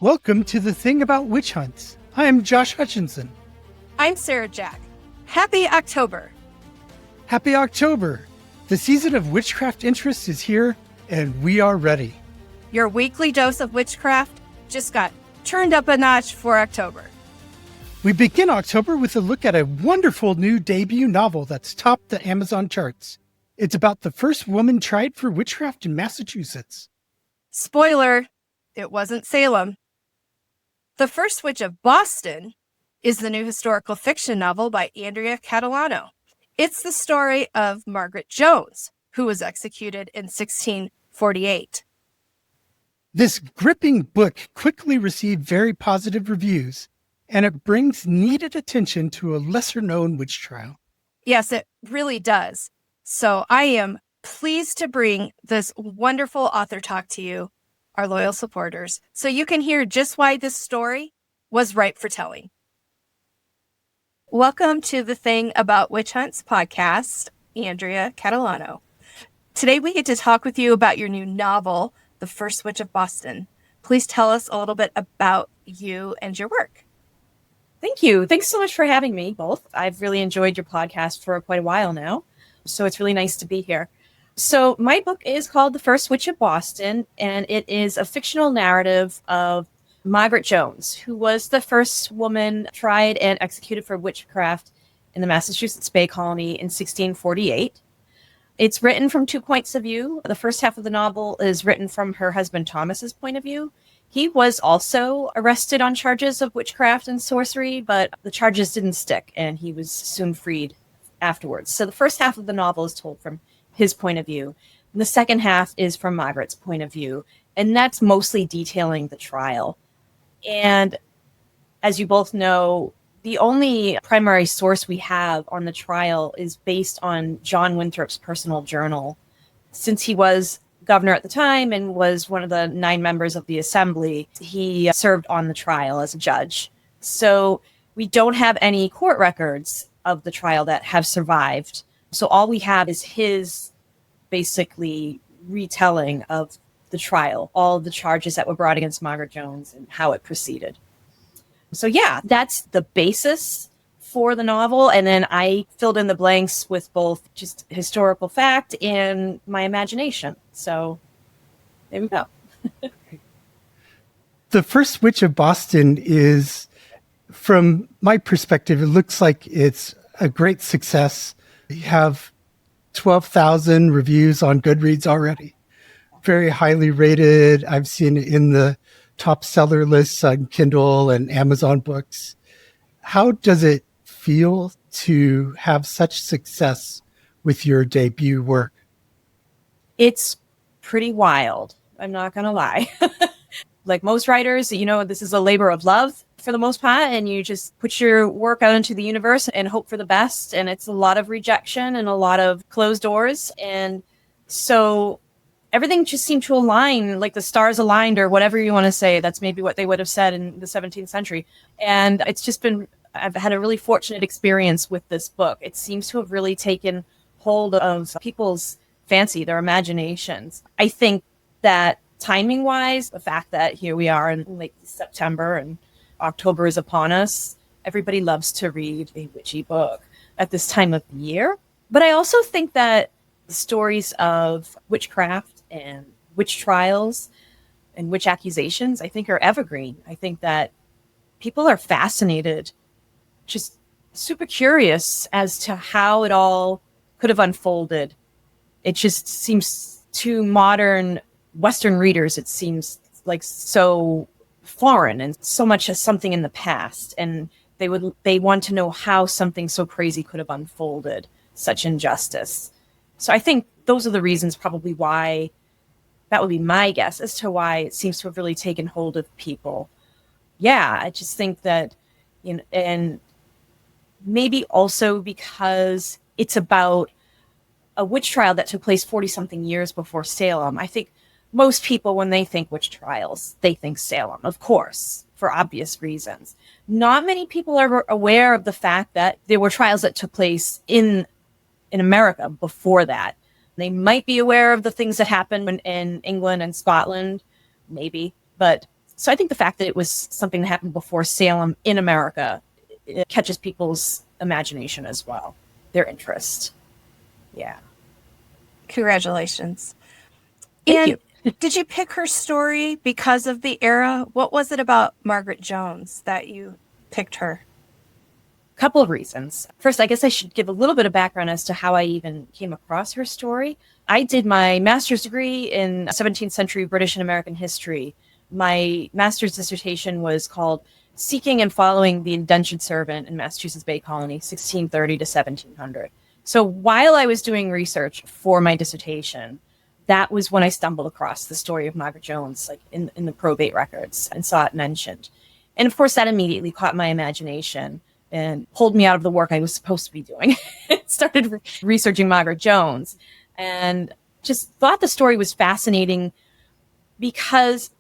Welcome to The Thing About Witch Hunts. I am Josh Hutchinson. I'm Sarah Jack. Happy October. Happy October. The season of witchcraft interest is here, and we are ready. Your weekly dose of witchcraft just got turned up a notch for October. We begin October with a look at a wonderful new debut novel that's topped the Amazon charts. It's about the first woman tried for witchcraft in Massachusetts. Spoiler, it wasn't Salem. The First Witch of Boston is the new historical fiction novel by Andrea Catalano. It's the story of Margaret Jones, who was executed in 1648. This gripping book quickly received very positive reviews, and it brings needed attention to a lesser-known witch trial. Yes, it really does. So I am pleased to bring this wonderful author talk to you, our loyal supporters, so you can hear just why this story was ripe for telling. Welcome to the Thing About Witch Hunts podcast, Andrea Catalano. Today we get to talk with you about your new novel, The First Witch of Boston. Please tell us a little bit about you and your work. Thank you. Thanks so much for having me both. I've really enjoyed your podcast for quite a while now, so it's really nice to be here. So my book is called The First Witch of Boston, and it is a fictional narrative of Margaret Jones, who was the first woman tried and executed for witchcraft in the Massachusetts Bay Colony in 1648. It's written from two points of view. The first half of the novel is written from her husband Thomas's point of view. He was also arrested on charges of witchcraft and sorcery, but the charges didn't stick, and he was soon freed afterwards. So the first half of the novel is told from his point of view. And the second half is from Margaret's point of view, and that's mostly detailing the trial. And as you both know, the only primary source we have on the trial is based on John Winthrop's personal journal. Since he was governor at the time and was one of the 9 members of the assembly, he served on the trial as a judge. So we don't have any court records of the trial that have survived. So all we have is his basically retelling of the trial, all of the charges that were brought against Margaret Jones and how it proceeded. So yeah, that's the basis for the novel. And then I filled in the blanks with both just historical fact and my imagination. So there we go. The First Witch of Boston is, from my perspective, it looks like it's a great success. You have 12,000 reviews on Goodreads already. Very highly rated. I've seen it in the top seller lists on Kindle and Amazon books. How does it feel to have such success with your debut work? It's pretty wild. I'm not going to lie. Like most writers, this is a labor of love for the most part, and you just put your work out into the universe and hope for the best. And it's a lot of rejection and a lot of closed doors. And so everything just seemed to align, like the stars aligned, or whatever you want to say. That's maybe what they would have said in the 17th century. And it's just been, I've had a really fortunate experience with this book. It seems to have really taken hold of people's fancy, their imaginations. I think that timing wise, the fact that here we are in late September and October is upon us, everybody loves to read a witchy book at this time of the year. But I also think that the stories of witchcraft and witch trials and witch accusations, I think, are evergreen. I think that people are fascinated, just super curious as to how it all could have unfolded. It just seems to modern Western readers, it seems like so foreign and so much as something in the past. And they want to know how something so crazy could have unfolded, such injustice. So I think those are the reasons probably why, that would be my guess as to why it seems to have really taken hold of people. Yeah, I just think that, and maybe also because it's about a witch trial that took place 40-something years before Salem. I think most people, when they think witch trials, they think Salem, of course, for obvious reasons. Not many people are aware of the fact that there were trials that took place in America before that. They might be aware of the things that happened in England and Scotland, maybe, but So I think the fact that it was something that happened before Salem in America, it catches people's imagination as well, their interest. Yeah. Congratulations. Thank And you. did you pick her story because of the era? What was it about Margaret Jones that you picked her? Couple of reasons. First, I guess I should give a little bit of background as to how I even came across her story. I did my master's degree in 17th century British and American history. My master's dissertation was called Seeking and Following the Indentured Servant in Massachusetts Bay Colony, 1630 to 1700. So while I was doing research for my dissertation, that was when I stumbled across the story of Margaret Jones, like in the probate records, and saw it mentioned. And of course, that immediately caught my imagination and pulled me out of the work I was supposed to be doing. Started researching Margaret Jones and just thought the story was fascinating because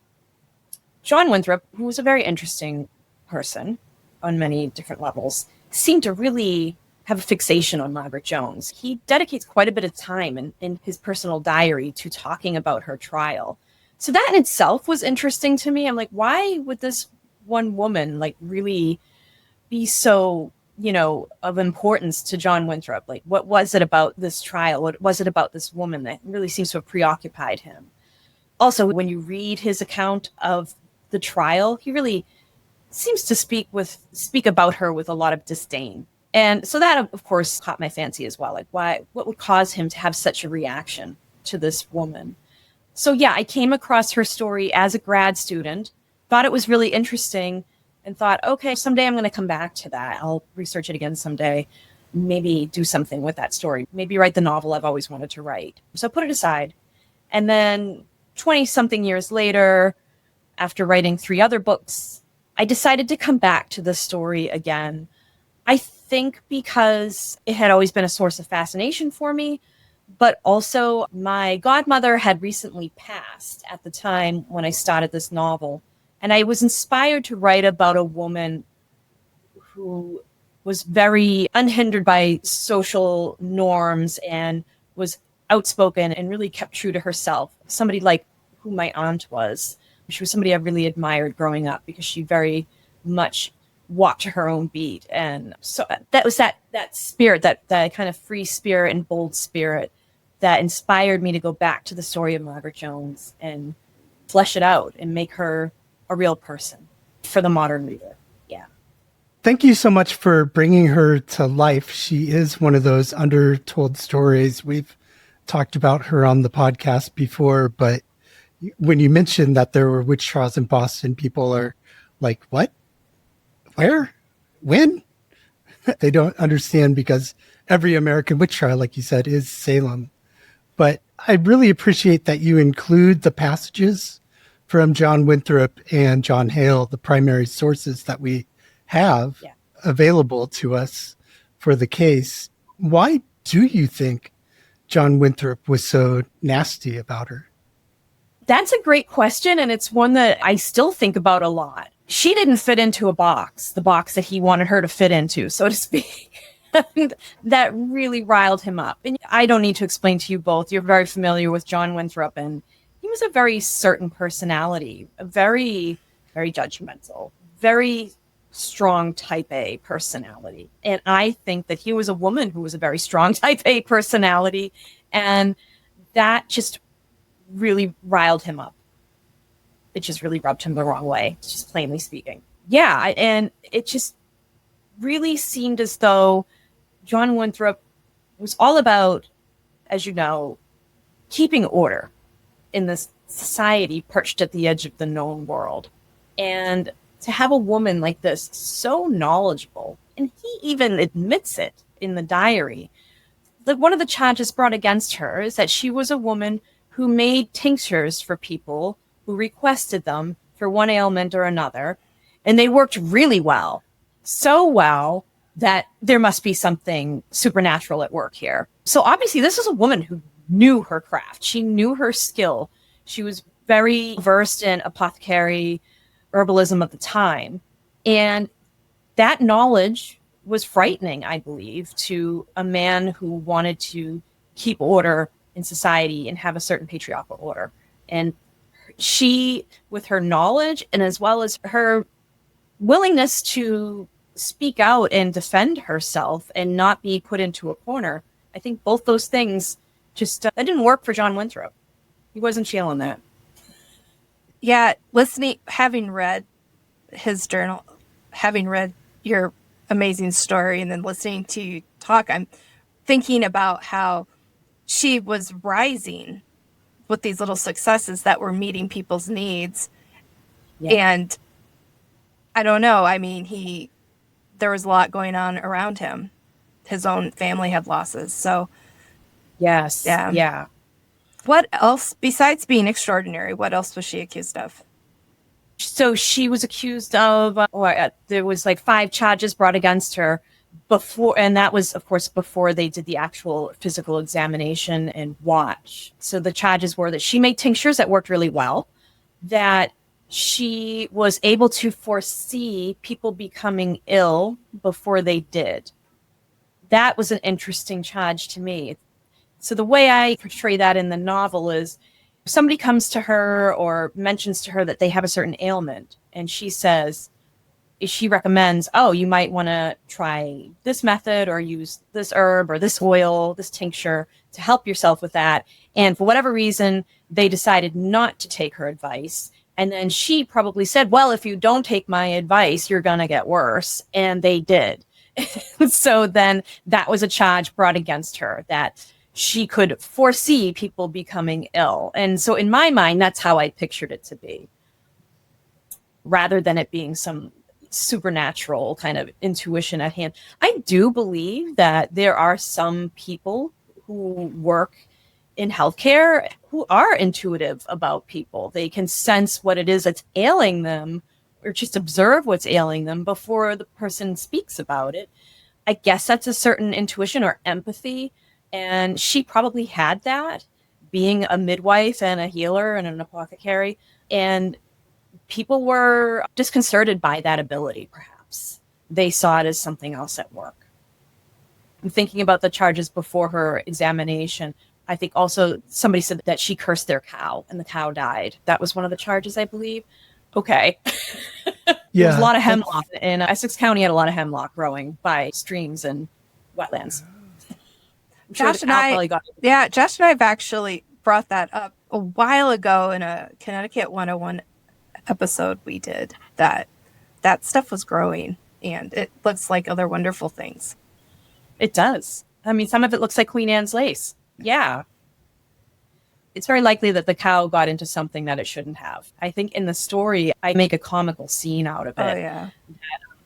John Winthrop, who was a very interesting person on many different levels, seemed to really have a fixation on Margaret Jones. He dedicates quite a bit of time in his personal diary to talking about her trial. So that in itself was interesting to me. I'm like, why would this one woman like really be so, of importance to John Winthrop? Like, what was it about this trial? What was it about this woman that really seems to have preoccupied him? Also, when you read his account of the trial, he really seems to speak about her with a lot of disdain. And so that, of course, caught my fancy as well. Like, what would cause him to have such a reaction to this woman? So yeah, I came across her story as a grad student, thought it was really interesting, and thought, okay, someday I'm going to come back to that. I'll research it again someday, maybe do something with that story, maybe write the novel I've always wanted to write. So I put it aside. And then 20-something years later, after writing 3 other books, I decided to come back to the story again. I think because it had always been a source of fascination for me, but also my godmother had recently passed at the time when I started this novel. And I was inspired to write about a woman who was very unhindered by social norms and was outspoken and really kept true to herself. Somebody like who my aunt was. She was somebody I really admired growing up because she very much walked her own beat. And so that was that spirit, that kind of free spirit and bold spirit that inspired me to go back to the story of Margaret Jones and flesh it out and make her a real person for the modern reader. Yeah. Thank you so much for bringing her to life. She is one of those undertold stories. We've talked about her on the podcast before, but when you mentioned that there were witch trials in Boston, people are like, what? Where? When? They don't understand because every American witch trial, like you said, is Salem. But I really appreciate that you include the passages from John Winthrop and John Hale, the primary sources that we have available to us for the case. Why do you think John Winthrop was so nasty about her? That's a great question, and it's one that I still think about a lot. She didn't fit into the box that he wanted her to fit into, so to speak. That really riled him up. And I don't need to explain to you both. You're very familiar with John Winthrop, and he was a very certain personality, a very, very judgmental, very strong type A personality. And I think that he was a woman who was a very strong type A personality, and that just really riled him up. It just really rubbed him the wrong way, just plainly speaking. Yeah, and it just really seemed as though John Winthrop was all about, as you know, keeping order in this society perched at the edge of the known world. And to have a woman like this, so knowledgeable, and he even admits it in the diary, that one of the charges brought against her is that she was a woman who made tinctures for people who requested them for one ailment or another, and they worked really well. So well that there must be something supernatural at work here. So obviously this is a woman who knew her craft. She knew her skill. She was very versed in apothecary herbalism at the time. And that knowledge was frightening, I believe, to a man who wanted to keep order in society and have a certain patriarchal order. And She, with her knowledge and as well as her willingness to speak out and defend herself and not be put into a corner, I think both those things just that didn't work for John Winthrop. He wasn't feeling that. Yeah, having read his journal, having read your amazing story, and then listening to you talk, I'm thinking about how she was rising with these little successes that were meeting people's needs. Yeah. And I don't know. I mean, there was a lot going on around him. His own family had losses. So, yes. Yeah. What else, besides being extraordinary, what else was she accused of? So she was accused of, there was like 5 charges brought against her before, and that was, of course, before they did the actual physical examination and watch. So the charges were that she made tinctures that worked really well, that she was able to foresee people becoming ill before they did. That was an interesting charge to me. So the way I portray that in the novel is if somebody comes to her or mentions to her that they have a certain ailment, and she recommends, oh, you might want to try this method or use this herb or this oil, this tincture to help yourself with that. And for whatever reason, they decided not to take her advice. And then she probably said, well, if you don't take my advice, you're going to get worse. And they did. So then that was a charge brought against her, that she could foresee people becoming ill. And so in my mind, that's how I pictured it to be, rather than it being some supernatural kind of intuition at hand. I do believe that there are some people who work in healthcare who are intuitive about people. They can sense what it is that's ailing them, or just observe what's ailing them before the person speaks about it. I guess that's a certain intuition or empathy. And she probably had that, being a midwife and a healer and an apothecary. And people were disconcerted by that ability, perhaps. They saw it as something else at work. I'm thinking about the charges before her examination. I think also somebody said that she cursed their cow and the cow died. That was one of the charges, I believe. Okay. Yeah. There was a lot of hemlock, and Essex County had a lot of hemlock growing by streams and wetlands. Josh and I have actually brought that up a while ago in a Connecticut 101 episode we did, that stuff was growing, and it looks like other wonderful things. It does. I mean, some of it looks like Queen Anne's lace. Yeah. It's very likely that the cow got into something that it shouldn't have. I think in the story, I make a comical scene out of it. Oh, yeah.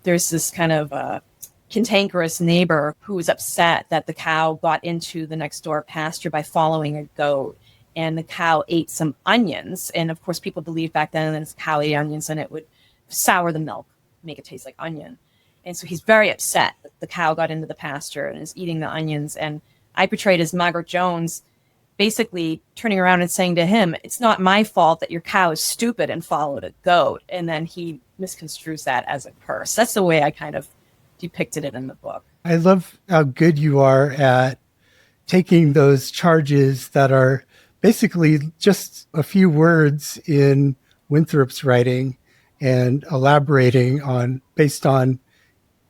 There's this kind of cantankerous neighbor who was upset that the cow got into the next door pasture by following a goat, and the cow ate some onions. And of course, people believed back then that this cow ate onions and it would sour the milk, make it taste like onion. And so he's very upset that the cow got into the pasture and is eating the onions. And I portrayed as Margaret Jones basically turning around and saying to him, it's not my fault that your cow is stupid and followed a goat. And then he misconstrues that as a curse. That's the way I kind of depicted it in the book. I love how good you are at taking those charges that are basically just a few words in Winthrop's writing and elaborating on, based on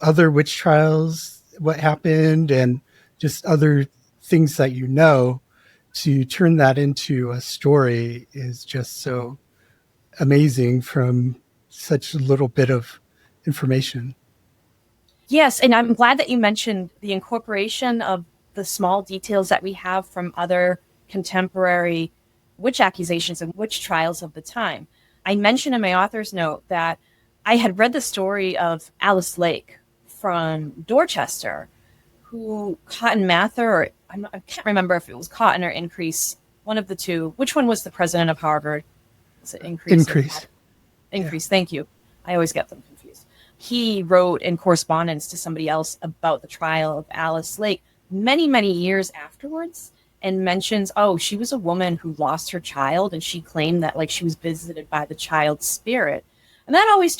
other witch trials, what happened, and just other things that you know, to turn that into a story is just so amazing from such a little bit of information. Yes, and I'm glad that you mentioned the incorporation of the small details that we have from other contemporary witch accusations and witch trials of the time. I mentioned in my author's note that I had read the story of Alice Lake from Dorchester, who Cotton Mather, or I can't remember if it was Cotton or Increase, one of the two. Which one was the president of Harvard? Was it Increase? Increase. Increase, yeah. Thank you. I always get them confused. He wrote in correspondence to somebody else about the trial of Alice Lake many, many years afterwards, and mentions, oh, she was a woman who lost her child, and she claimed that like she was visited by the child's spirit. And that always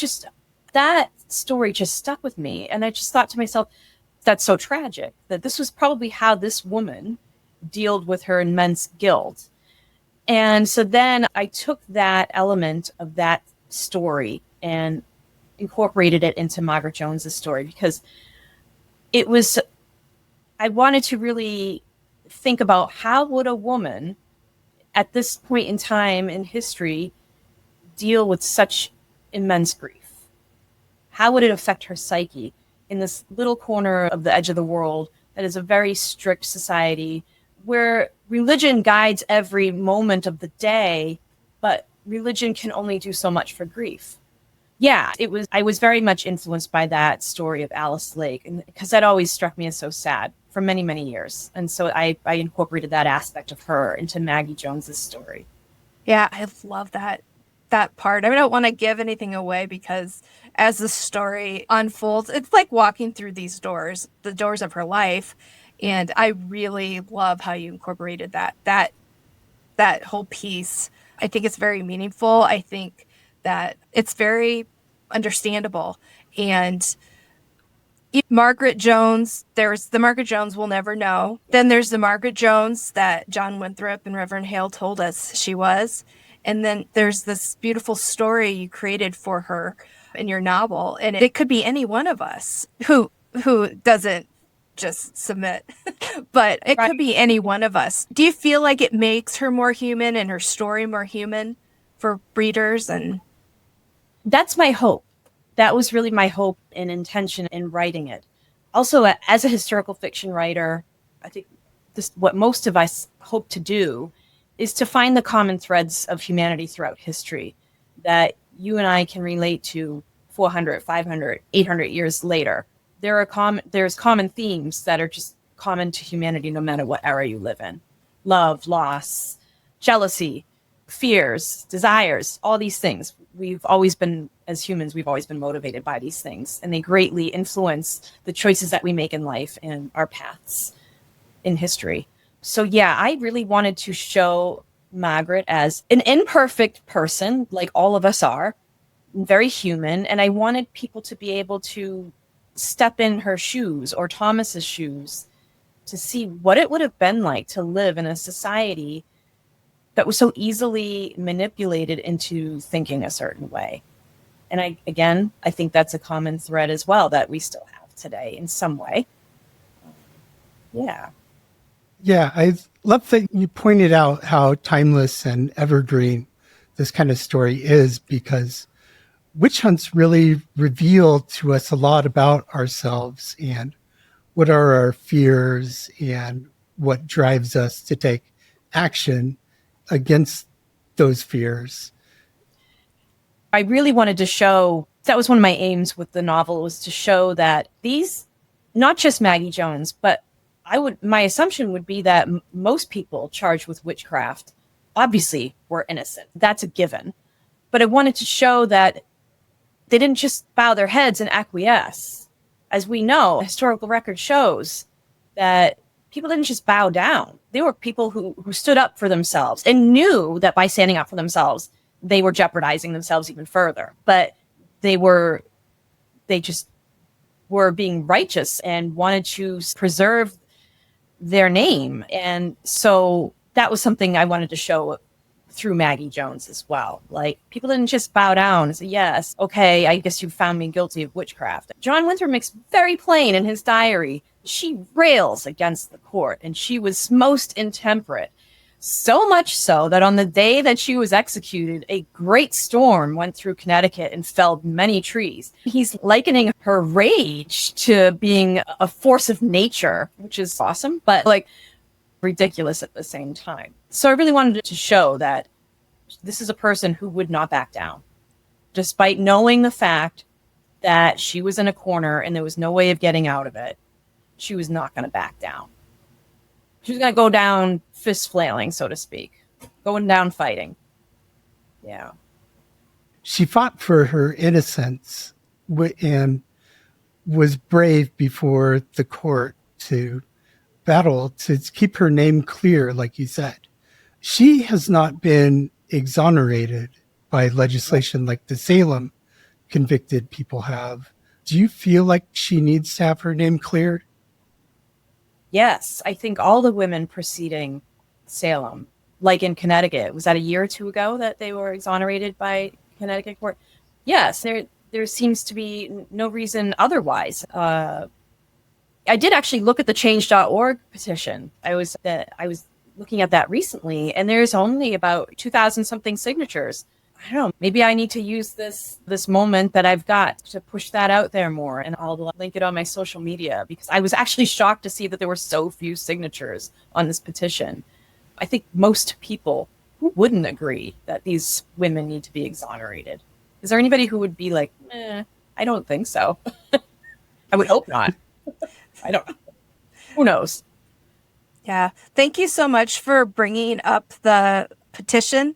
that story just stuck with me. And I just thought to myself, that's so tragic, that this was probably how this woman dealt with her immense guilt. And so then I took that element of that story and incorporated it into Margaret Jones's story, because it was, I wanted to really think about how would a woman at this point in time in history deal with such immense grief? How would it affect her psyche in this little corner of the edge of the world that is a very strict society where religion guides every moment of the day, but religion can only do so much for grief? Yeah, I was very much influenced by that story of Alice Lake, and because that always struck me as so sad for many, many years. And so I incorporated that aspect of her into Maggie Jones's story. Yeah, I love that part. I don't want to give anything away, because as the story unfolds, it's like walking through these doors, the doors of her life. And I really love how you incorporated that whole piece. I think it's very meaningful. I think that it's very understandable. And Margaret Jones, there's the Margaret Jones we'll never know. Then there's the Margaret Jones that John Winthrop and Reverend Hale told us she was. And then there's this beautiful story you created for her in your novel. And it could be any one of us who doesn't just submit, but it could be any one of us. Do you feel like it makes her more human and her story more human for readers? And that's my hope. That was really my hope and intention in writing it. Also, as a historical fiction writer, I think what most of us hope to do is to find the common threads of humanity throughout history that you and I can relate to 400, 500, 800 years later. There's common themes that are just common to humanity no matter what era you live in. Love, loss, jealousy, fears, desires, all these things. As humans, we've always been motivated by these things, and they greatly influence the choices that we make in life and our paths in history. So yeah, I really wanted to show Margaret as an imperfect person, like all of us are, very human. And I wanted people to be able to step in her shoes or Thomas's shoes to see what it would have been like to live in a society that was so easily manipulated into thinking a certain way. And I think that's a common thread as well that we still have today in some way. Yeah. Yeah, I love that you pointed out how timeless and evergreen this kind of story is, because witch hunts really reveal to us a lot about ourselves and what are our fears and what drives us to take action against those fears. I really wanted to show, that was one of my aims with the novel, was to show that these, not just Maggie Jones, but my assumption would be that most people charged with witchcraft obviously were innocent. That's a given. But I wanted to show that they didn't just bow their heads and acquiesce. As we know, historical record shows that people didn't just bow down. They were people who stood up for themselves and knew that by standing up for themselves, they were jeopardizing themselves even further. But they just were being righteous and wanted to preserve their name. And so that was something I wanted to show through Maggie Jones as well. Like, people didn't just bow down and say, yes, okay, I guess you found me guilty of witchcraft. John Winthrop makes very plain in his diary, she rails against the court, and she was most intemperate. So much so that on the day that she was executed, a great storm went through Connecticut and felled many trees. He's likening her rage to being a force of nature, which is awesome, but like ridiculous at the same time. So I really wanted to show that this is a person who would not back down, despite knowing the fact that she was in a corner and there was no way of getting out of it. She was not going to back down. She was going to go down fist flailing, so to speak, going down fighting. Yeah. She fought for her innocence and was brave before the court to battle to keep her name clear, like you said. She has not been exonerated by legislation like the Salem convicted people have. Do you feel like she needs to have her name cleared? Yes, I think all the women preceding Salem like in Connecticut. Was that a year or two ago that they were exonerated by Connecticut court? Yes, there seems to be no reason otherwise. I did actually look at the change.org petition. I was looking at that recently, and there's only about 2,000 something signatures. I don't know, maybe I need to use this moment that I've got to push that out there more, and I'll link it on my social media, because I was actually shocked to see that there were so few signatures on this petition. I think most people wouldn't agree that these women need to be exonerated. Is there anybody who would be like, I don't think so? I would hope not. I don't know. Who knows? Yeah. Thank you so much for bringing up the petition.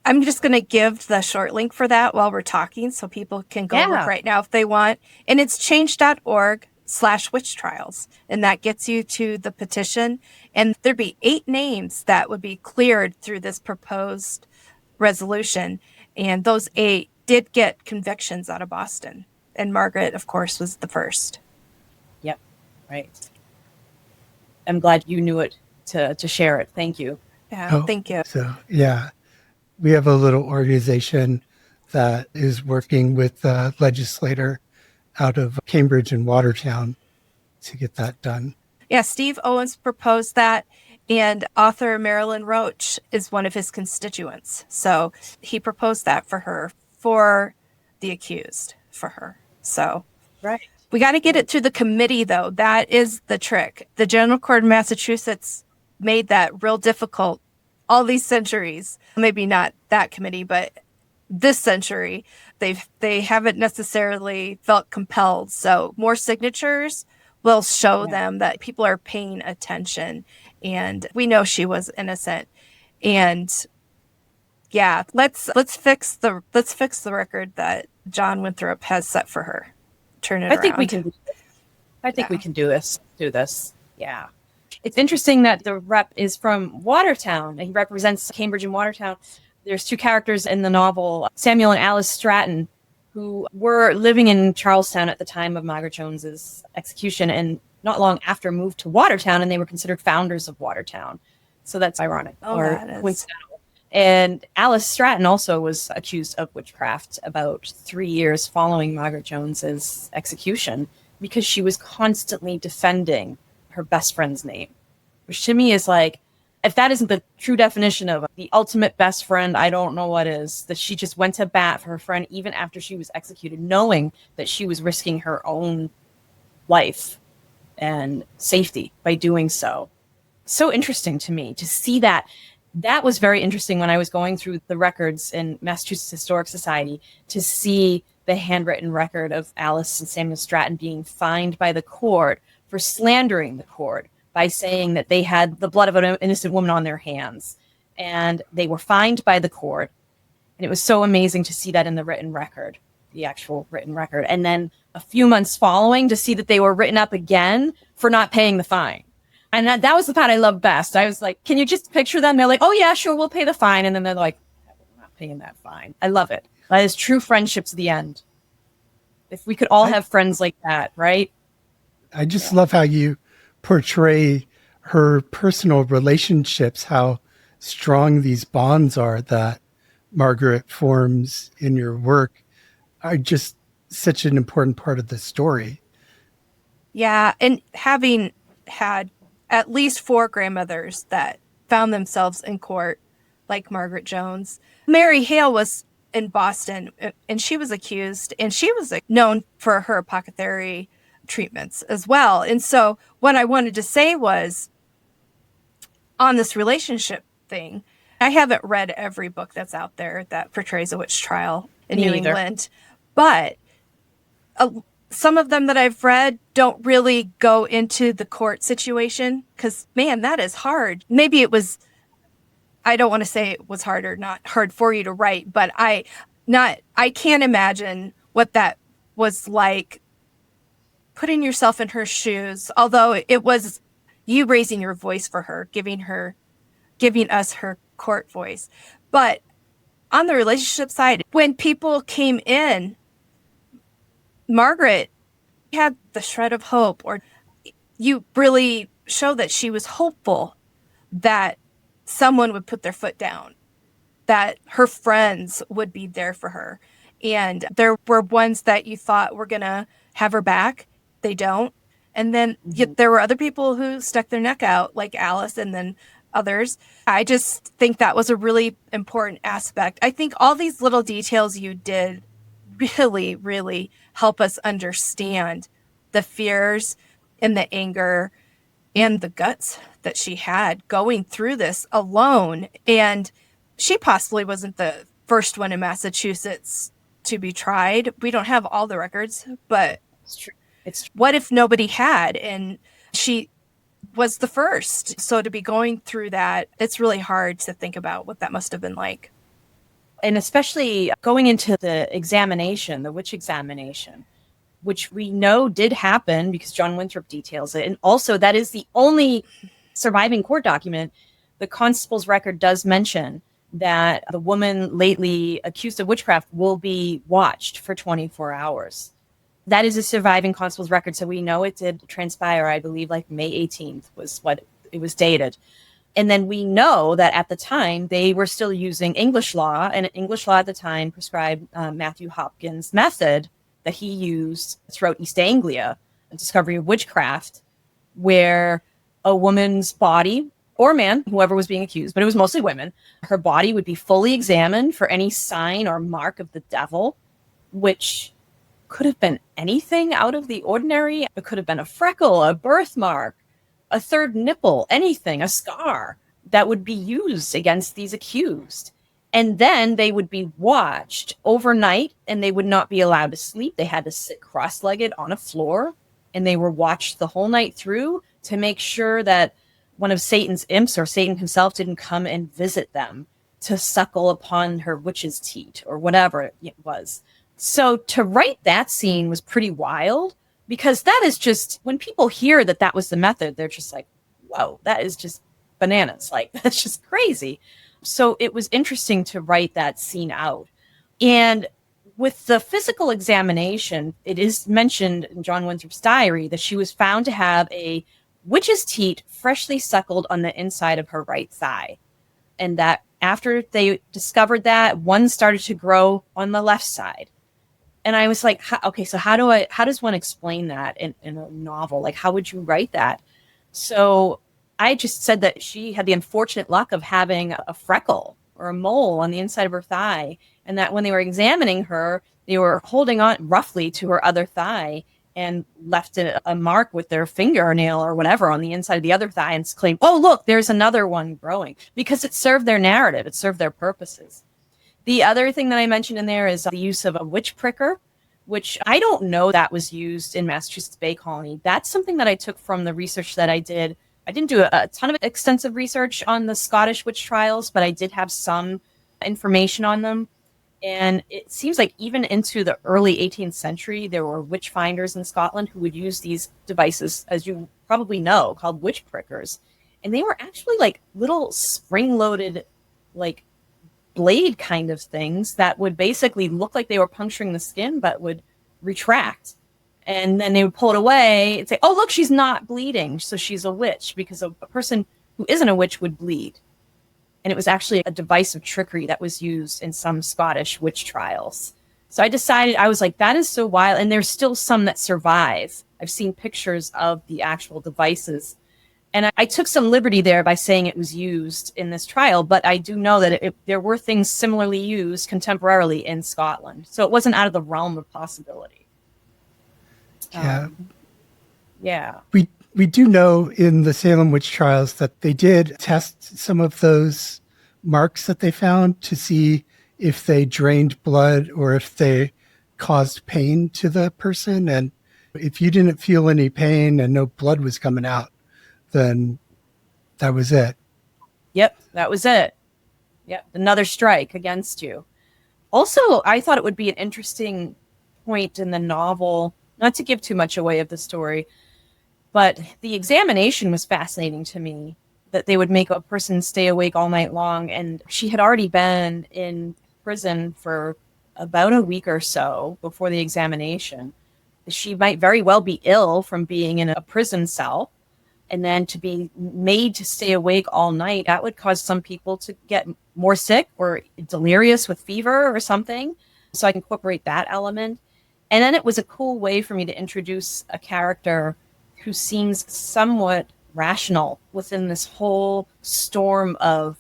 I'm just going to give the short link for that while we're talking so people can go look right now if they want. And it's change.org/witch trials. And that gets you to the petition. And there'd be 8 names that would be cleared through this proposed resolution. And those 8 did get convictions out of Boston. And Margaret, of course, was the first. Yep. Right. I'm glad you knew it to share it. Thank you. Yeah, thank you. So, yeah, we have a little organization that is working with a legislator out of Cambridge and Watertown to get that done. Yeah, Steve Owens proposed that, and author Marilyn Roach is one of his constituents. So he proposed that for her, for the accused, for her. So right. We got to get it through the committee, though. That is the trick. The General Court of Massachusetts made that real difficult all these centuries. Maybe not that committee, but this century, they haven't necessarily felt compelled. So more signatures will show them that people are paying attention. And we know she was innocent. And yeah, let's fix the record that John Winthrop has set for her. Turn it around. I think we can do this. Do this. Yeah. It's interesting that the rep is from Watertown. He represents Cambridge and Watertown. There's 2 characters in the novel, Samuel and Alice Stratton, who were living in Charlestown at the time of Margaret Jones's execution, and not long after moved to Watertown, and they were considered founders of Watertown. So that's ironic or coincidental. And Alice Stratton also was accused of witchcraft about 3 years following Margaret Jones's execution, because she was constantly defending her best friend's name, which to me is like, if that isn't the true definition of the ultimate best friend, I don't know what is. That she just went to bat for her friend even after she was executed, knowing that she was risking her own life and safety by doing so. So interesting to me to see that. That was very interesting when I was going through the records in Massachusetts Historic Society to see the handwritten record of Alice and Samuel Stratton being fined by the court for slandering the court by saying that they had the blood of an innocent woman on their hands. And they were fined by the court. And it was so amazing to see that in the written record, the actual written record. And then a few months following to see that they were written up again for not paying the fine. And that was the part I loved best. I was like, can you just picture them? They're like, oh, yeah, sure, we'll pay the fine. And then they're like, we're not paying that fine. I love it. That is true friendship to the end. If we could all have friends like that, right? I just love how you portray her personal relationships, how strong these bonds are that Margaret forms in your work are just such an important part of the story. Yeah, and having had at least 4 grandmothers that found themselves in court, like Margaret Jones. Mary Hale was in Boston, and she was accused, and she was known for her apothecary treatments as well. And so what I wanted to say was, on this relationship thing, I haven't read every book that's out there that portrays a witch trial in New England, but some of them that I've read don't really go into the court situation, because, man, that is hard. Maybe it was, I don't want to say it was hard or not hard for you to write, but I can't imagine what that was like, putting yourself in her shoes, although it was you raising your voice for her, giving us her court voice. But on the relationship side, when people came in, Margaret had the shred of hope, or you really show that she was hopeful that someone would put their foot down, that her friends would be there for her. And there were ones that you thought were going to have her back. They don't. And then yet there were other people who stuck their neck out, like Alice, and then others. I just think that was a really important aspect. I think all these little details you did really, really help us understand the fears and the anger and the guts that she had going through this alone. And she possibly wasn't the first one in Massachusetts to be tried. We don't have all the records, but It's true. It's true. what if nobody had? And she was the first. So to be going through that, it's really hard to think about what that must have been like. And especially going into the examination, the witch examination, which we know did happen because John Winthrop details it. And also that is the only surviving court document. The constable's record does mention that the woman lately accused of witchcraft will be watched for 24 hours. That is a surviving constable's record. So we know it did transpire, I believe, like May 18th was what it was dated. And then we know that at the time they were still using English law, and English law at the time prescribed Matthew Hopkins' method that he used throughout East Anglia, a discovery of witchcraft, where a woman's body or man, whoever was being accused, but it was mostly women, her body would be fully examined for any sign or mark of the devil, which could have been anything out of the ordinary. It could have been a freckle, a birthmark, a third nipple, anything, a scar that would be used against these accused. And then they would be watched overnight, and they would not be allowed to sleep. They had to sit cross-legged on a floor, and they were watched the whole night through to make sure that one of Satan's imps or Satan himself didn't come and visit them to suckle upon her witch's teat or whatever it was. So to write that scene was pretty wild, because that is just, when people hear that that was the method, they're just like, whoa, that is just bananas. Like, that's just crazy. So it was interesting to write that scene out. And with the physical examination, it is mentioned in John Winthrop's diary that she was found to have a witch's teat freshly suckled on the inside of her right thigh. And that after they discovered that, one started to grow on the left side. And I was like, okay, so how does one explain that in a novel? Like, how would you write that? So I just said that she had the unfortunate luck of having a freckle or a mole on the inside of her thigh. And that when they were examining her, they were holding on roughly to her other thigh and left a mark with their fingernail or whatever on the inside of the other thigh and claimed, oh, look, there's another one growing, because it served their narrative. It served their purposes. The other thing that I mentioned in there is the use of a witch pricker, which I don't know that was used in Massachusetts Bay Colony. That's something that I took from the research that I did. I didn't do a ton of extensive research on the Scottish witch trials, but I did have some information on them. And it seems like even into the early 18th century, there were witch finders in Scotland who would use these devices, as you probably know, called witch prickers. And they were actually like little spring-loaded, like blade kind of things that would basically look like they were puncturing the skin, but would retract. And then they would pull it away and say, oh, look, she's not bleeding, so she's a witch, because a person who isn't a witch would bleed. And it was actually a device of trickery that was used in some Scottish witch trials. So I decided, I was like, that is so wild. And there's still some that survive. I've seen pictures of the actual devices. And I took some liberty there by saying it was used in this trial, but I do know that there were things similarly used contemporarily in Scotland. So it wasn't out of the realm of possibility. Yeah. Yeah. We do know in the Salem witch trials that they did test some of those marks that they found to see if they drained blood or if they caused pain to the person. And if you didn't feel any pain and no blood was coming out, then that was it. Yep, that was it. Yep, another strike against you. Also, I thought it would be an interesting point in the novel, not to give too much away of the story, but the examination was fascinating to me, that they would make a person stay awake all night long. And she had already been in prison for about a week or so before the examination. She might very well be ill from being in a prison cell. And then to be made to stay awake all night, that would cause some people to get more sick or delirious with fever or something. So I can incorporate that element. And then it was a cool way for me to introduce a character who seems somewhat rational within this whole storm of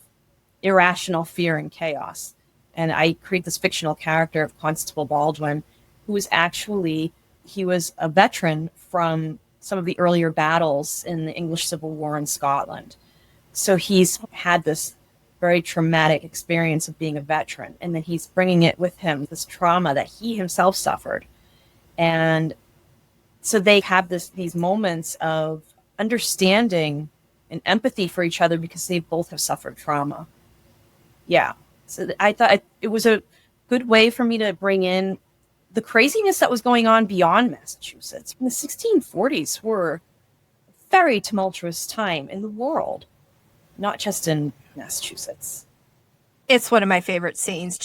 irrational fear and chaos. And I create this fictional character of Constable Baldwin, who was actually, he was a veteran from some of the earlier battles in the English Civil War in Scotland. So he's had this very traumatic experience of being a veteran, and then he's bringing it with him, this trauma that he himself suffered. And so they have these moments of understanding and empathy for each other because they both have suffered trauma. Yeah. So I thought it was a good way for me to bring in the craziness that was going on beyond Massachusetts. The 1640s were a very tumultuous time in the world, not just in Massachusetts. It's one of my favorite scenes.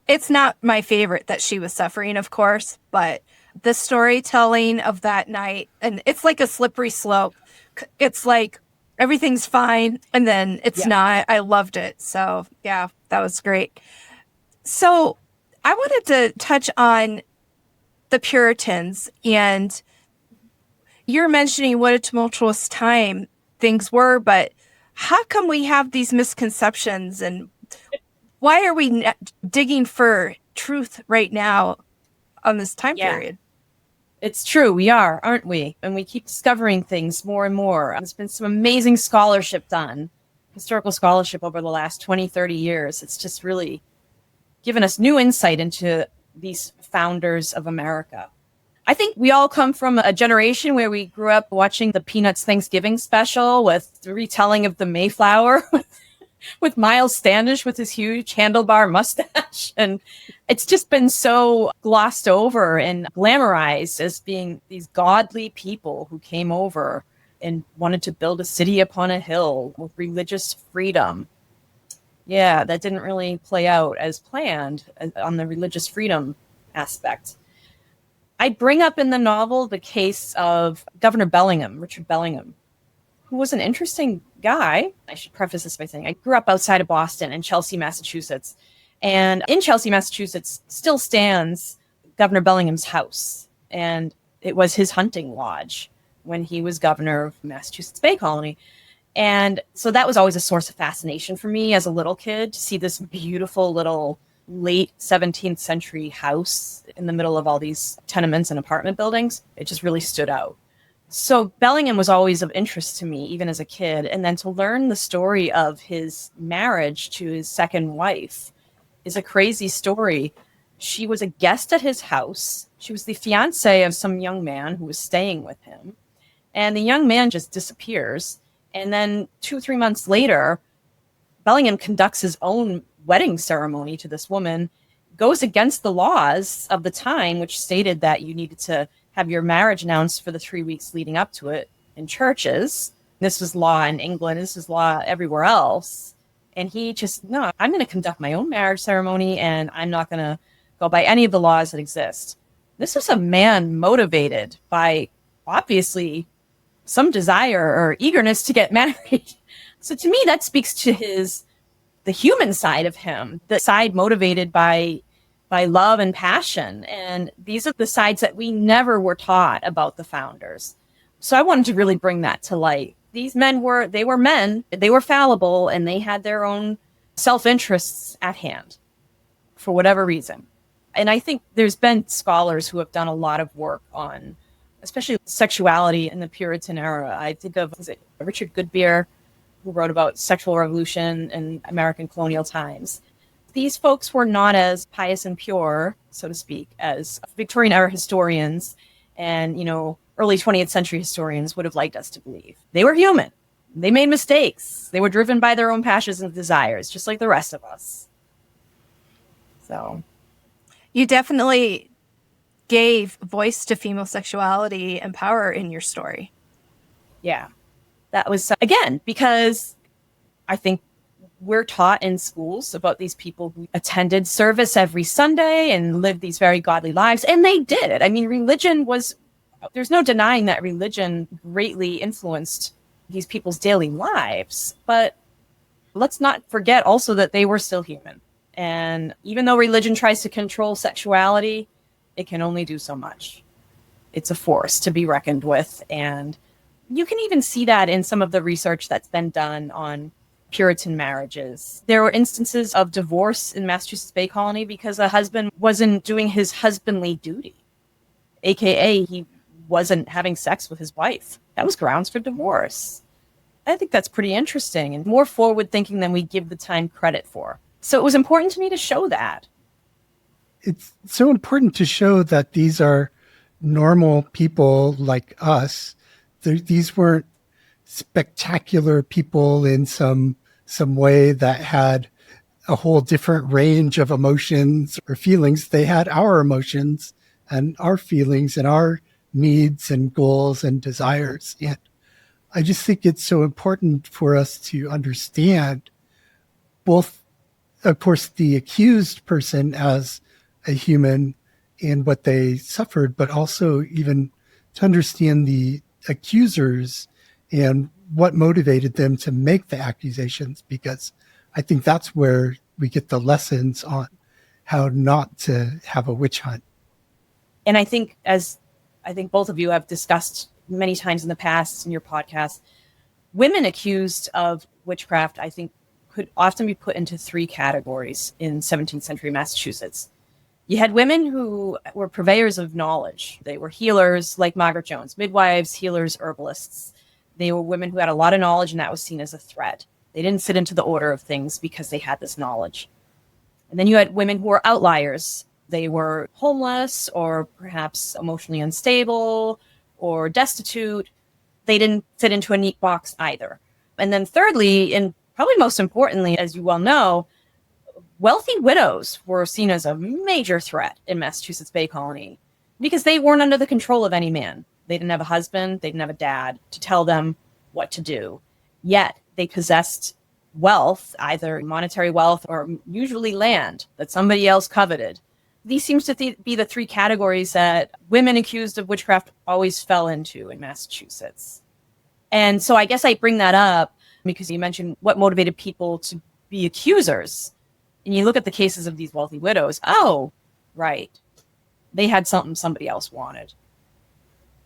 It's not my favorite that she was suffering, of course, but the storytelling of that night, and it's like a slippery slope. It's like everything's fine, and then it's not. I loved it. So, yeah, that was great. So I wanted to touch on the Puritans, and you're mentioning what a tumultuous time things were, but how come we have these misconceptions, and why are we digging for truth right now on this time period? It's true. We are, aren't we? And we keep discovering things more and more. There's been some amazing scholarship done, historical scholarship over the last 20, 30 years. It's just really given us new insight into these founders of America. I think we all come from a generation where we grew up watching the Peanuts Thanksgiving special with the retelling of the Mayflower with Miles Standish with his huge handlebar mustache. And it's just been so glossed over and glamorized as being these godly people who came over and wanted to build a city upon a hill with religious freedom. Yeah, that didn't really play out as planned on the religious freedom aspect. I bring up in the novel the case of Governor Bellingham, Richard Bellingham, who was an interesting guy. I should preface this by saying I grew up outside of Boston in Chelsea, Massachusetts. And in Chelsea, Massachusetts, still stands Governor Bellingham's house. And it was his hunting lodge when he was governor of Massachusetts Bay Colony. And so that was always a source of fascination for me as a little kid, to see this beautiful little late 17th century house in the middle of all these tenements and apartment buildings. It just really stood out. So Bellingham was always of interest to me, even as a kid. And then to learn the story of his marriage to his second wife is a crazy story. She was a guest at his house. She was the fiancée of some young man who was staying with him. And the young man just disappears. And then 2-3 months later, Bellingham conducts his own wedding ceremony to this woman, goes against the laws of the time, which stated that you needed to have your marriage announced for the 3 weeks leading up to it in churches. This was law in England. This is law everywhere else. And he just, no, I'm going to conduct my own marriage ceremony, and I'm not going to go by any of the laws that exist. This was a man motivated by, obviously, some desire or eagerness to get married. So to me, that speaks to the human side of him, the side motivated by love and passion. And these are the sides that we never were taught about the founders. So I wanted to really bring that to light. These men were men, they were fallible, and they had their own self-interests at hand for whatever reason. And I think there's been scholars who have done a lot of work on, especially sexuality in the Puritan era. I think of Richard Goodbeer, who wrote about sexual revolution in American colonial times. These folks were not as pious and pure, so to speak, as Victorian era historians and, early 20th century historians would have liked us to believe. They were human. They made mistakes. They were driven by their own passions and desires, just like the rest of us. So, you definitely gave voice to female sexuality and power in your story. Yeah. That was, again, because I think we're taught in schools about these people who attended service every Sunday and lived these very godly lives. And they did. I mean, religion was There's no denying that religion greatly influenced these people's daily lives, but let's not forget also that they were still human. And even though religion tries to control sexuality, it can only do so much. It's a force to be reckoned with. And you can even see that in some of the research that's been done on Puritan marriages. There were instances of divorce in Massachusetts Bay Colony because a husband wasn't doing his husbandly duty, aka he wasn't having sex with his wife. That was grounds for divorce. I think that's pretty interesting and more forward thinking than we give the time credit for. So it was important to me to show that. It's so important to show that these are normal people like us. These weren't spectacular people in some way that had a whole different range of emotions or feelings. They had our emotions and our feelings and our needs and goals and desires. And I just think it's so important for us to understand both, of course, the accused person as a human and what they suffered, but also even to understand the accusers and what motivated them to make the accusations, because I think that's where we get the lessons on how not to have a witch hunt. And I think, as I think both of you have discussed many times in the past in your podcast, women accused of witchcraft, I think, could often be put into three categories in 17th century Massachusetts. You had women who were purveyors of knowledge. They were healers like Margaret Jones, midwives, healers, herbalists. They were women who had a lot of knowledge, and that was seen as a threat. They didn't fit into the order of things because they had this knowledge. And then you had women who were outliers. They were homeless or perhaps emotionally unstable or destitute. They didn't fit into a neat box either. And then thirdly, and probably most importantly, as you well know, wealthy widows were seen as a major threat in Massachusetts Bay Colony because they weren't under the control of any man. They didn't have a husband, they didn't have a dad to tell them what to do. Yet they possessed wealth, either monetary wealth or usually land that somebody else coveted. These seems to be the three categories that women accused of witchcraft always fell into in Massachusetts. And so I guess I bring that up because you mentioned what motivated people to be accusers. And you look at the cases of these wealthy widows. Oh, right. They had something somebody else wanted.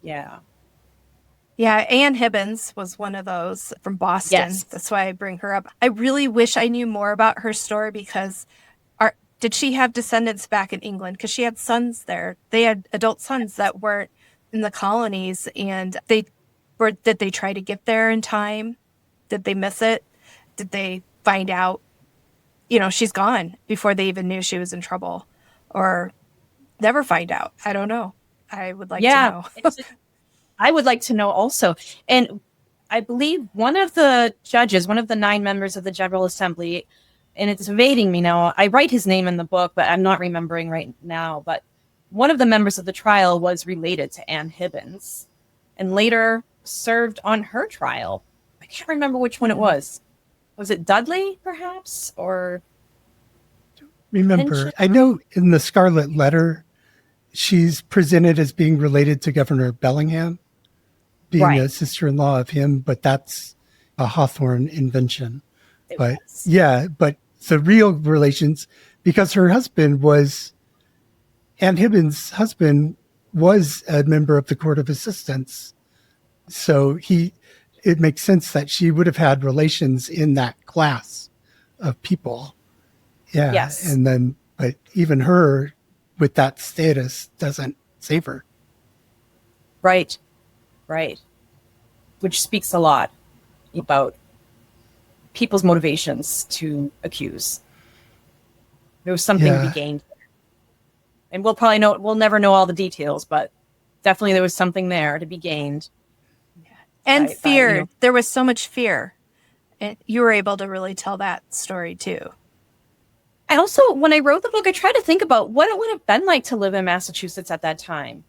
Yeah. Yeah, Anne Hibbins was one of those from Boston. Yes. That's why I bring her up. I really wish I knew more about her story because did she have descendants back in England? Because she had sons there. They had adult sons that weren't in the colonies, and did they try to get there in time? Did they miss it? Did they find out, she's gone before they even knew she was in trouble, or never find out? I don't know. I would like to know. I would like to know also. And I believe one of the judges, one of the 9 members of the General Assembly, and it's evading me now. I write his name in the book, but I'm not remembering right now. But one of the members of the trial was related to Anne Hibbins and later served on her trial. I can't remember which one it was. Was it Dudley, perhaps? Or Remember, I know in the Scarlet Letter, she's presented as being related to Governor Bellingham, being right. a sister-in-law of him, but that's a Hawthorne invention. But the real relations, because her husband Anne Hibbins' husband was a member of the Court of Assistants. So it makes sense that she would have had relations in that class of people. Yeah. Yes. And then, but even her with that status doesn't save her. Right. Right. Which speaks a lot about people's motivations to accuse. There was something to be gained. And we'll never know all the details, but definitely there was something there to be gained. And fear. There was so much fear. And you were able to really tell that story too. I also, when I wrote the book, I tried to think about what it would have been like to live in Massachusetts at that time.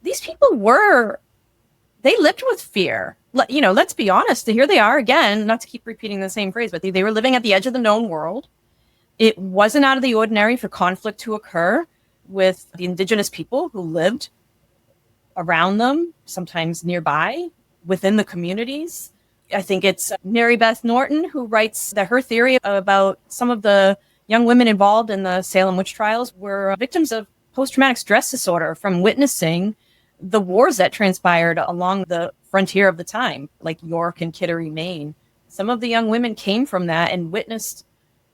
These people they lived with fear. Let's be honest. Here they are again, not to keep repeating the same phrase, but they were living at the edge of the known world. It wasn't out of the ordinary for conflict to occur with the indigenous people who lived around them, sometimes nearby, within the communities. I think it's Mary Beth Norton who writes that her theory about some of the young women involved in the Salem witch trials were victims of post-traumatic stress disorder from witnessing the wars that transpired along the frontier of the time, like York and Kittery, Maine. Some of the young women came from that and witnessed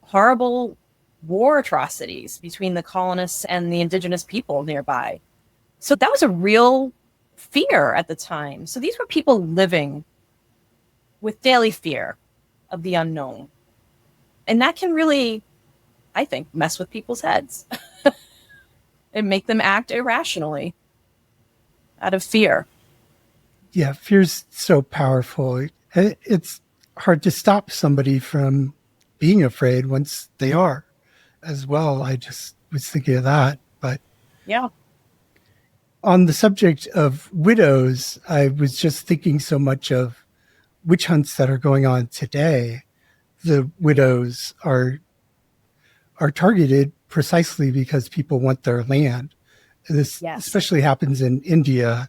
horrible war atrocities between the colonists and the indigenous people nearby. So that was a real fear at the time. So these were people living with daily fear of the unknown. And that can really, I think, mess with people's heads and make them act irrationally out of fear. Yeah, fear's so powerful. It's hard to stop somebody from being afraid once they are as well. I just was thinking of that. But yeah, on the subject of widows, I was just thinking so much of witch hunts that are going on today. The widows are targeted precisely because people want their land. This especially happens in India,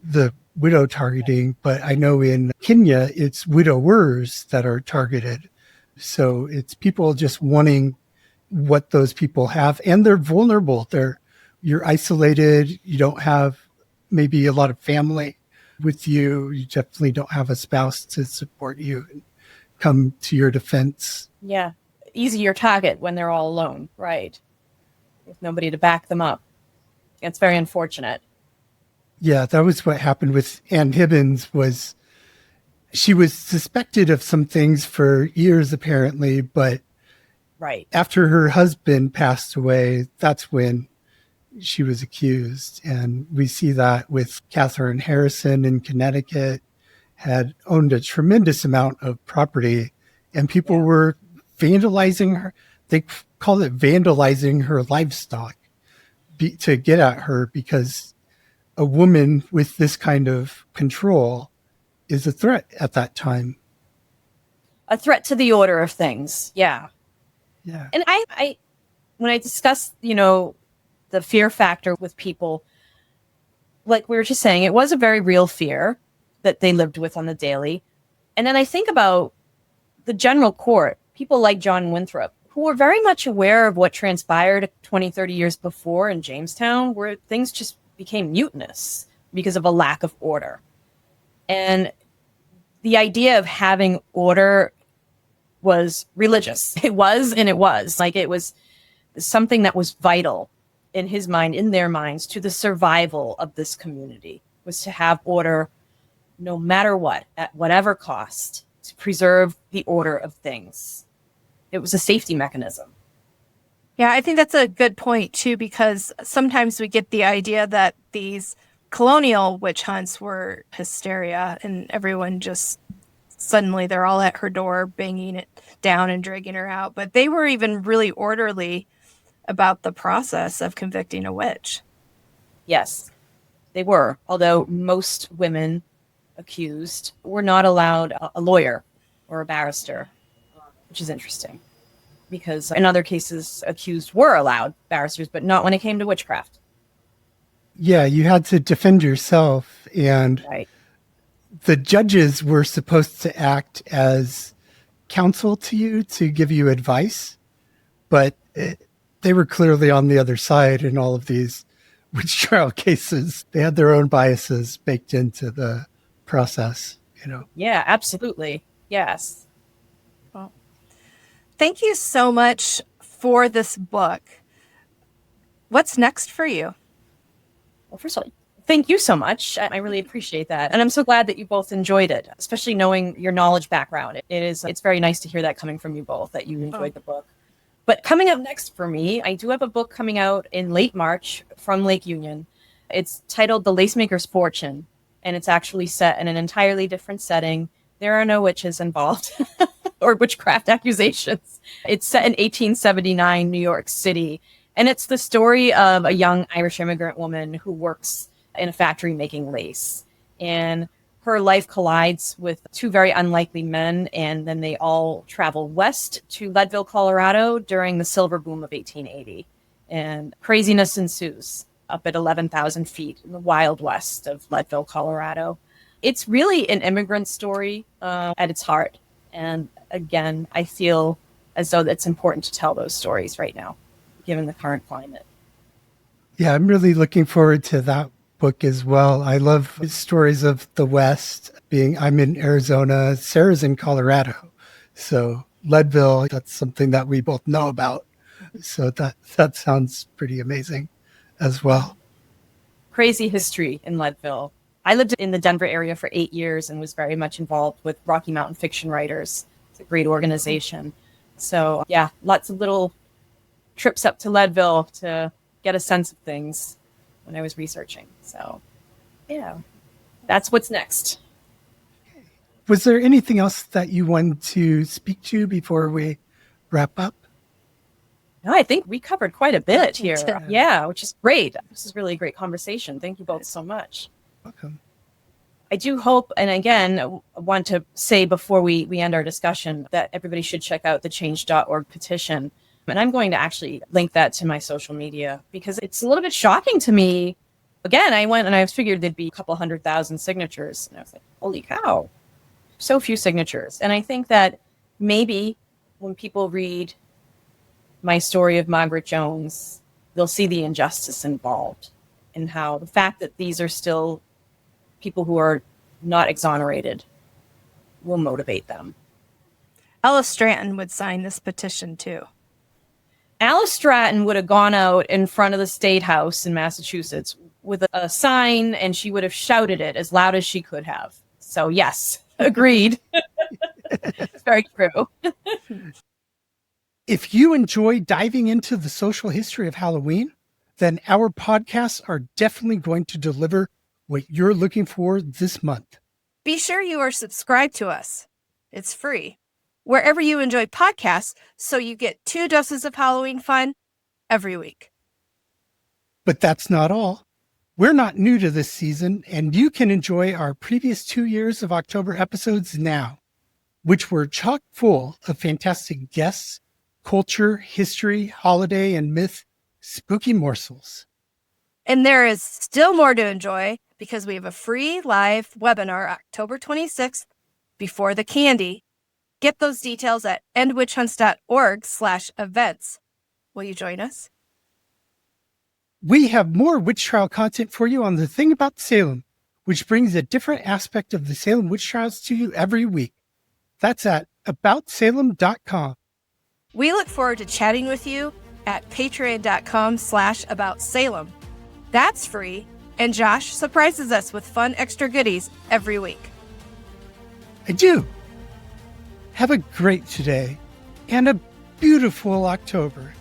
the widow targeting, but I know in Kenya, it's widowers that are targeted. So it's people just wanting what those people have, and they're vulnerable. You're isolated. You don't have maybe a lot of family with you. You definitely don't have a spouse to support you and come to your defense. Yeah. Easier target when they're all alone, right? With nobody to back them up. It's very unfortunate. Yeah, that was what happened with Ann Hibbins. Was she was suspected of some things for years apparently, but right after her husband passed away, that's when she was accused. And we see that with Catherine Harrison in Connecticut, had owned a tremendous amount of property, and people were vandalizing her. They called it vandalizing her livestock to get at her, because a woman with this kind of control is a threat at that time. A threat to the order of things. Yeah. Yeah. And I when I discuss, the fear factor with people, like we were just saying, it was a very real fear that they lived with on the daily. And then I think about the general court, people like John Winthrop, who were very much aware of what transpired 20, 30 years before in Jamestown, where things just became mutinous because of a lack of order. And the idea of having order was religious. It was, and it was. Like, it was something that was vital in his mind, in their minds, to the survival of this community, was to have order no matter what, at whatever cost, to preserve the order of things. It was a safety mechanism. Yeah, I think that's a good point, too, because sometimes we get the idea that these colonial witch hunts were hysteria and everyone just suddenly they're all at her door banging it down and dragging her out. But they were even really orderly about the process of convicting a witch. Yes, they were. Although most women accused were not allowed a lawyer or a barrister, which is interesting, because in other cases, accused were allowed barristers, but not when it came to witchcraft. Yeah, you had to defend yourself, and the judges were supposed to act as counsel to you, to give you advice, but they were clearly on the other side in all of these witch trial cases. They had their own biases baked into the process, Yeah, absolutely. Yes. Well, thank you so much for this book. What's next for you? Well, first of all, thank you so much. I really appreciate that. And I'm so glad that you both enjoyed it, especially knowing your knowledge background. It's very nice to hear that coming from you both, that you enjoyed the book. But coming up next for me, I do have a book coming out in late March from Lake Union. It's titled The Lacemaker's Fortune, and it's actually set in an entirely different setting. There are no witches involved or witchcraft accusations. It's set in 1879 New York City, and it's the story of a young Irish immigrant woman who works in a factory making lace. And her life collides with two very unlikely men, and then they all travel west to Leadville, Colorado during the silver boom of 1880. And craziness ensues. up at 11,000 feet in the wild west of Leadville, Colorado. It's really an immigrant story at its heart. And again, I feel as though it's important to tell those stories right now, given the current climate. Yeah, I'm really looking forward to that book as well. I love stories of the West. I'm in Arizona, Sarah's in Colorado. So Leadville, that's something that we both know about. So that sounds pretty amazing as well. Crazy history in Leadville. I lived in the Denver area for 8 years and was very much involved with Rocky Mountain Fiction Writers. It's a great organization. So yeah, lots of little trips up to Leadville to get a sense of things when I was researching. So yeah, that's what's next. Was there anything else that you wanted to speak to before we wrap up? No, I think we covered quite a bit here. Yeah. Yeah, which is great. This is really a great conversation. Thank you both so much. Welcome. I do hope, and again, I want to say before we end our discussion that everybody should check out the change.org petition. And I'm going to actually link that to my social media because it's a little bit shocking to me. Again, I went and I figured there'd be a couple 100,000 signatures. And I was like, holy cow, so few signatures. And I think that maybe when people read my story of Margaret Jones, they'll see the injustice involved and how the fact that these are still people who are not exonerated will motivate them. Alice Stratton would sign this petition too. Alice Stratton would have gone out in front of the State House in Massachusetts with a sign and she would have shouted it as loud as she could have. So yes, agreed. It's very true. If you enjoy diving into the social history of Halloween, then our podcasts are definitely going to deliver what you're looking for this month. Be sure you are subscribed to us. It's free. Wherever you enjoy podcasts, so you get 2 doses of Halloween fun every week. But that's not all. We're not new to this season, and you can enjoy our previous 2 years of October episodes now, which were chock full of fantastic guests, culture, history, holiday, and myth spooky morsels. And there is still more to enjoy because we have a free live webinar October 26th before the candy. Get those details at endwitchhunts.org/events. Will you join us? We have more witch trial content for you on The Thing About Salem, which brings a different aspect of the Salem witch trials to you every week. That's at aboutsalem.com. We look forward to chatting with you at patreon.com/aboutsalem. That's free, and Josh surprises us with fun extra goodies every week. I do. Have a great today and a beautiful October.